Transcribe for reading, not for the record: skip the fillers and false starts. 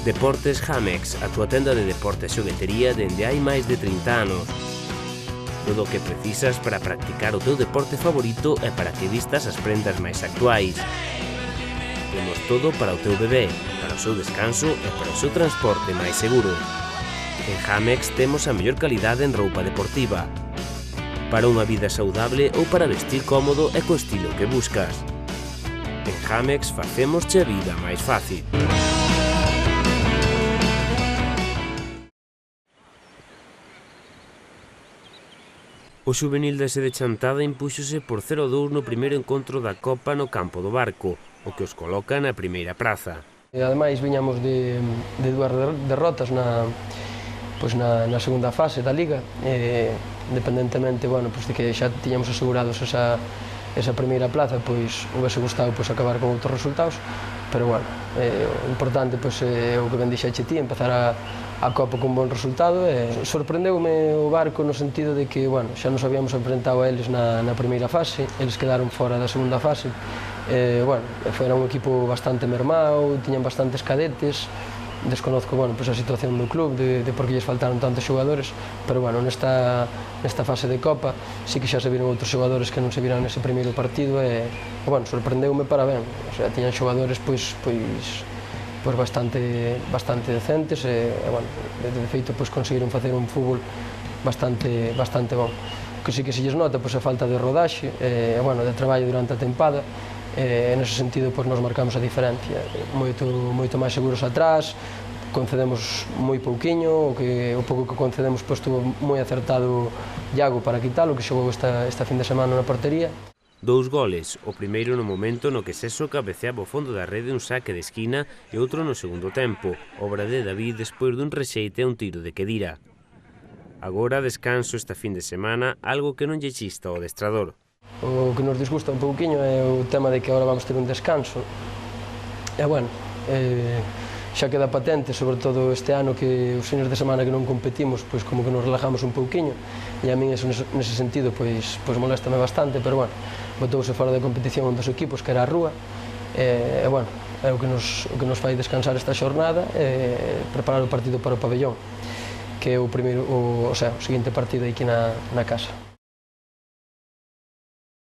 Deportes Jamex, a túa tenda de deporte e xoguetería dende hai máis de 30 anos. Todo o que precisas para practicar o teu deporte favorito e para que vistas as prendas máis actuais. Temos todo para o teu bebé, para o seu descanso e para o seu transporte máis seguro. En Jamex temos a mellor calidade en roupa deportiva, para unha vida saudable ou para vestir cómodo e co estilo que buscas. En Jamex facémosche a vida máis fácil. O xuvenil da Sede Chantada impúxose por 0-2 no primeiro encontro da Copa no campo do Barco, o que os coloca na primeira praza. Ademais, viñamos de dúas derrotas na segunda fase da Liga, independentemente de que xa tiñamos asegurados esa primeira plaza, pois houbese gustado acabar con outros resultados, pero o importante é o que ben dixeche ti, empezar a Copa con bon resultado. Sorprendeume o Barco no sentido de que xa nos habíamos enfrentado a eles na primeira fase, eles quedaron fora da segunda fase, era un equipo bastante mermado, tiñan bastantes cadetes, desconozco a situación do club de por que lles faltaron tantos xogadores, pero nesta fase de Copa sí que xa se viron outros xogadores que non se viran nese primeiro partido e sorprendeume para ben, tiñan xogadores bastante decentes e de feito conseguiron facer un fútbol bastante bon. Que sí que se lles nota a falta de rodaxe e de traballo durante a tempada. Nese sentido nos marcamos a diferencia, moito máis seguros atrás, concedemos moi pouquiño, o pouco que concedemos estuvo moi acertado Iago para quitalo, que xogou esta fin de semana na portería. 2 goles, o primeiro no momento no que Seso cabeceaba ao fondo da rede un saque de esquina e outro no segundo tempo, obra de David despois dun rexeite e un tiro de Kedira. Agora descanso esta fin de semana, algo que non lle chista ao adestrador. O que nos disgusta un pouquiño é o tema de que agora vamos ter un descanso. Xa queda patente, sobre todo este ano, que os fines de semana que non competimos, como que nos relajamos un pouquiño, e a min nese sentido moléstame bastante, pero botouse fora de competición un dos equipos, que era a Rúa, é o que nos fai descansar esta xornada e preparar o partido para o Pabellón, que é o seguinte partido aquí na casa.